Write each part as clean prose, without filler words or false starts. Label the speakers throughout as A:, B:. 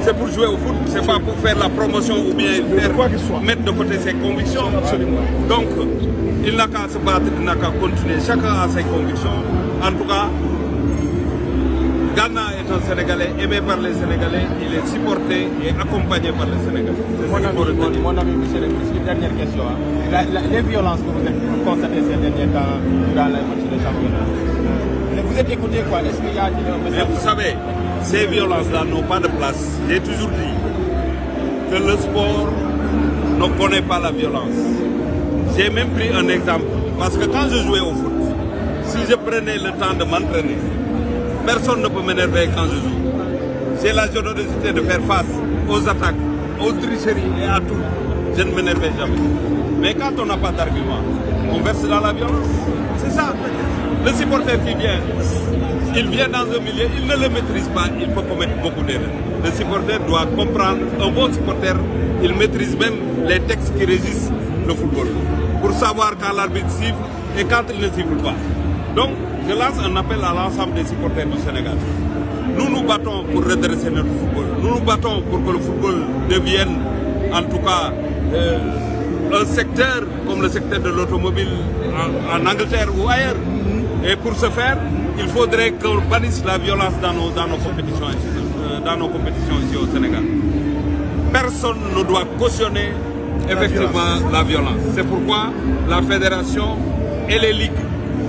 A: c'est pour jouer au foot, c'est pas pour faire la promotion ou bien mettre de côté ses convictions.
B: Absolument.
A: Donc, il n'a qu'à se battre, il n'a qu'à continuer. Chacun a ses convictions. En tout cas, Gana est un Sénégalais aimé par les Sénégalais, il est supporté et accompagné par les Sénégalais.
C: Mon ami, monsieur le ministre, une dernière question. Les violences que vous avez constatées ces derniers temps dans les matchs de championnat, vous êtes écouté quoi? Est-ce qu'il y a
A: Mais vous savez, ces violences-là n'ont pas de place. J'ai toujours dit que le sport ne connaît pas la violence. J'ai même pris un exemple. Parce que quand je jouais au foot, si je prenais le temps de m'entraîner, personne ne peut m'énerver quand je joue. J'ai la générosité de faire face aux attaques, aux tricheries et à tout. Je ne m'énervais jamais. Mais quand on n'a pas d'argument, on verse dans la violence. C'est ça. Le supporter qui vient, il vient dans un milieu, il ne le maîtrise pas, il peut commettre beaucoup d'erreurs. Le supporter doit comprendre, un bon supporter, il maîtrise même les textes qui régissent le football. Pour savoir quand l'arbitre siffle et quand il ne siffle pas. Donc, je lance un appel à l'ensemble des supporters du Sénégal. Nous nous battons pour redresser notre football. Nous nous battons pour que le football devienne, en tout cas, un secteur comme le secteur de l'automobile en Angleterre ou ailleurs. Et pour ce faire, il faudrait qu'on bannisse la violence dans nos compétitions ici au Sénégal. Personne ne doit cautionner effectivement la violence. C'est pourquoi la fédération et les ligues,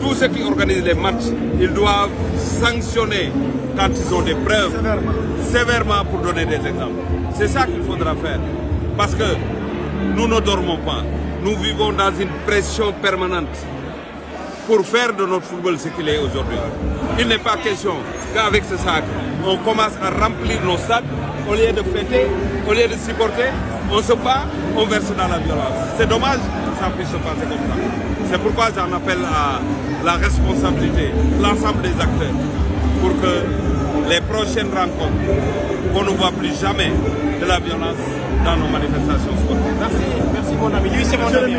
A: tous ceux qui organisent les matchs, ils doivent sanctionner quand ils ont des preuves sévèrement pour donner des exemples. C'est ça qu'il faudra faire. Parce que nous ne dormons pas. Nous vivons dans une pression permanente pour faire de notre football ce qu'il est aujourd'hui. Il n'est pas question qu'avec ce sac, on commence à remplir nos stades, au lieu de fêter, au lieu de supporter, on se bat, on verse dans la violence. C'est dommage que ça puisse se passer comme ça. C'est pourquoi j'en appelle à la responsabilité, l'ensemble des acteurs, pour que les prochaines rencontres, qu'on ne voit plus jamais de la violence dans nos manifestations sportives.
C: Merci mon ami. Lui, c'est mon ami.